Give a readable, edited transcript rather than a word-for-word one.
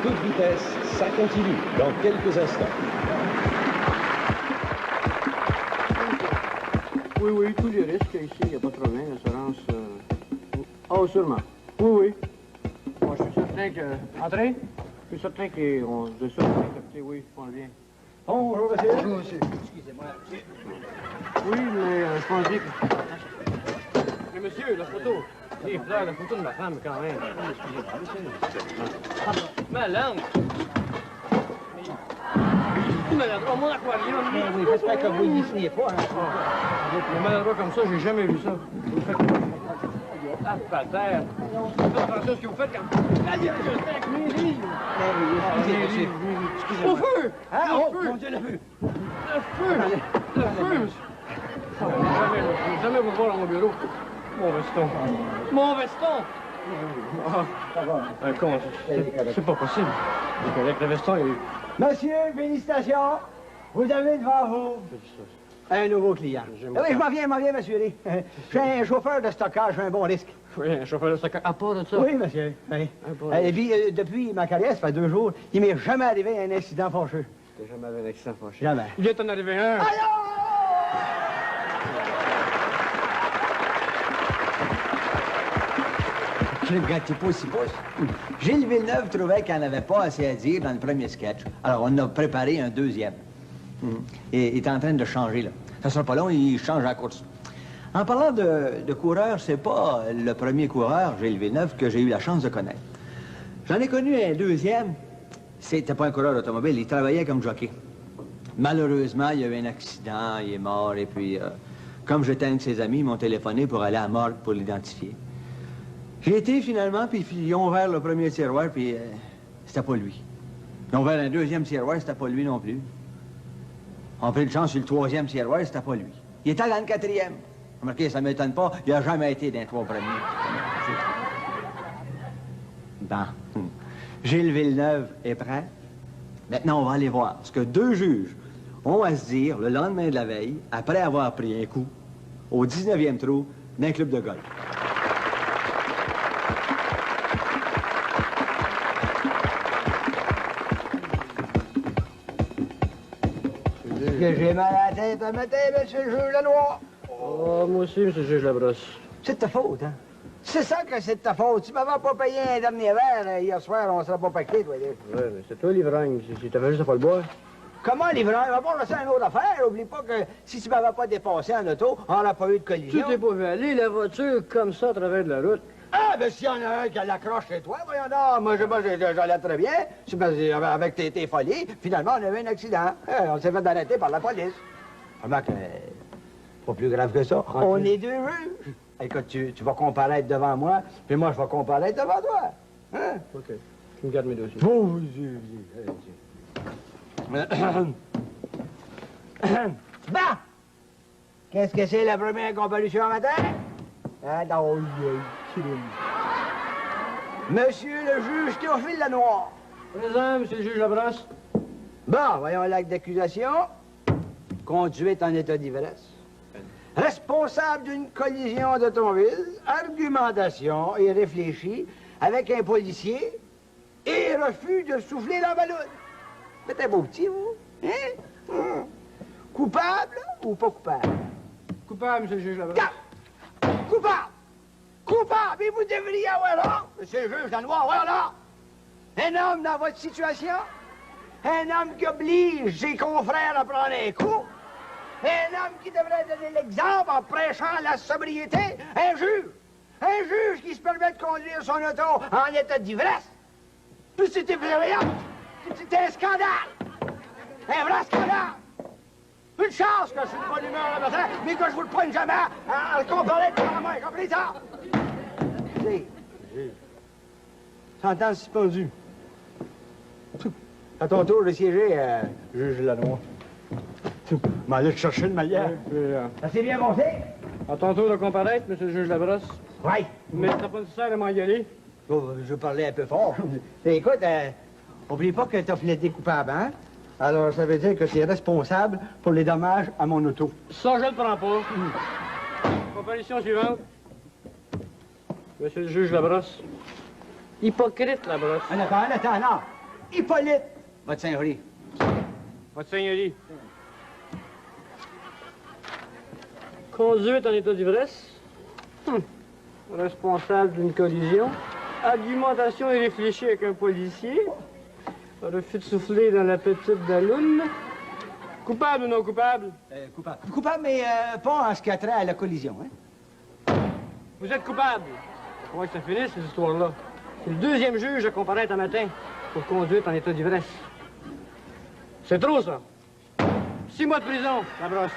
toute vitesse, ça continue dans quelques instants. Oui, oui, tous les risques ici, il n'y a pas de problème, l'assurance... Oh, sûrement. Oui, oui. Moi, je suis certain que... Entrez? Je suis certain qu'on... Je suis certain que... Oui, on vient. Bonjour, monsieur. Bonjour, monsieur. Excusez-moi. Oui, mais je pense bien que... Mais monsieur, la photo. Les fleurs, la photo de ma femme, quand même. Excusez-moi, monsieur. Ma langue. Maladroit, mon aquarium. Mais oui, j'espère que vous n'y signez pas. Hein. Mais maladroit comme ça, j'ai jamais vu ça. Vous faites... Ah, pater. Faites attention à ce que vous faites quand... Allez, je fais avec mes livres. Excusez-moi, monsieur. Au feu! Hein? Au Oh, feu! mon Dieu, le feu! Le feu! Le feu, monsieur! Jamais vous voir dans mon bureau. Mon veston. Mon veston! Ça va. Un con, c'est pas possible. Avec le veston, il... Monsieur, félicitations. Vous avez devant vous un nouveau client. Oui, je m'en viens, monsieur. Je suis un chauffeur de stockage, j'ai un bon risque. Oui, un chauffeur de stockage. À part de ça? Oui, monsieur. Oui. Et puis, depuis ma carrière, ça fait 2 jours, il m'est jamais arrivé un incident fâcheux. T'es jamais arrivé un accident fâcheux? Jamais. Il vient t'en arriver un. Je le gâtais pas aussi pouce. Gilles Villeneuve trouvait qu'il n'en avait pas assez à dire dans le premier sketch. Alors, on a préparé un deuxième. Et il est en train de changer, là. Ça sera pas long, il change la course. En parlant de coureur, c'est pas le premier coureur, Gilles Villeneuve, que j'ai eu la chance de connaître. J'en ai connu un deuxième. C'était pas un coureur automobile, il travaillait comme jockey. Malheureusement, il y a eu un accident, il est mort, et puis, comme j'étais un de ses amis, ils m'ont téléphoné pour aller à la morgue pour l'identifier. J'ai été finalement, puis ils ont ouvert le premier tiroir, puis c'était pas lui. Ils ont ouvert un deuxième tiroir, c'était pas lui non plus. On pris une chance sur le troisième tiroir, c'était pas lui. Il était dans le quatrième. Remarquez, ça m'étonne pas, il a jamais été dans les 3 premiers. Bon. Gilles Villeneuve est prêt. Maintenant, on va aller voir ce que 2 juges ont à se dire le lendemain de la veille, après avoir pris un coup au 19e trou d'un club de golf. Que j'ai mal à la tête un matin, monsieur le juge Lenoir. Oh, moi aussi, monsieur le juge Labrosse. C'est de ta faute, hein? C'est ça que c'est de ta faute. Tu m'avais pas payé un dernier verre hier soir, on serait pas pacté, toi. Oui, mais c'est toi l'ivrogne. Si t'avais juste à pas le boire. Comment l'ivrogne? On va pas laisser une autre affaire. Oublie pas que si tu m'avais pas dépassé en auto, on n'aurait pas eu de collision. Tu t'es pas vu aller, la voiture, comme ça, à travers de la route. Ah, ben s'il y en a un qui l'accroche chez toi, voyons donc. Moi, j'allais très bien. Avec tes folies, finalement, on a eu un accident. On s'est fait arrêter par la police. Remarque, pas plus grave que ça. Tranquille. On est 2 juges. Écoute, tu vas comparaître devant moi, puis moi, je vais comparaître devant toi. Hein? OK. Tu me gardes mes dossiers. Bon, bah! Qu'est-ce que c'est la première comparution matin? Ah, non, Monsieur le juge Théophile Lanoir. Présent, monsieur le juge Labrosse. Bon, voyons l'acte d'accusation. Conduite en état d'ivresse. Responsable d'une collision d'automobile, argumentation irréfléchie avec un policier et refus de souffler dans la ballonne. C'est un beau petit, vous. Hein? Coupable ou pas coupable? Coupable, monsieur le juge Labrosse. Coupable! Coupable! Et vous devriez avoir là, monsieur le juge Lanoir, voilà là. Un homme dans votre situation, un homme qui oblige ses confrères à prendre un coup, un homme qui devrait donner l'exemple en prêchant la sobriété, un juge qui se permet de conduire son auto en état d'ivresse. Tout c'est effrayant. C'est un scandale. Un vrai scandale. Une chance que je suis de bonne humeur le matin, mais que je vous le prenne jamais à le comparer devant moi, compris ça? Sentence suspendue. À ton tour de siéger, juge Lanoir. Mais allez chercher le maillot. Ça s'est bien monté? À ton tour de comparaître, monsieur le juge Labrosse. Oui. Mais t'as pas nécessaire de m'engueuler. Oh, je parlais un peu fort. Écoute, oublie pas que t'as plaidé coupable, hein? Alors, ça veut dire que tu es responsable pour les dommages à mon auto. Ça, je le prends pas. Comparution suivante. Monsieur le juge Labrosse. Hypocrite, Labrosse. Attends, non. Hippolyte, votre seigneurie. Votre Seigneurie. Conduite en état d'ivresse. Responsable d'une collision. Argumentation irréfléchie avec un policier. Refus de souffler dans la petite balloune. Coupable ou non coupable? Coupable. Coupable, mais pas en ce qui a trait à la collision, hein? Vous êtes coupable. Il faudrait que ça finisse, cette histoire-là. C'est le deuxième juge à comparaître un matin pour conduite en état d'ivresse. C'est trop, ça. 6 mois de prison, la brosse.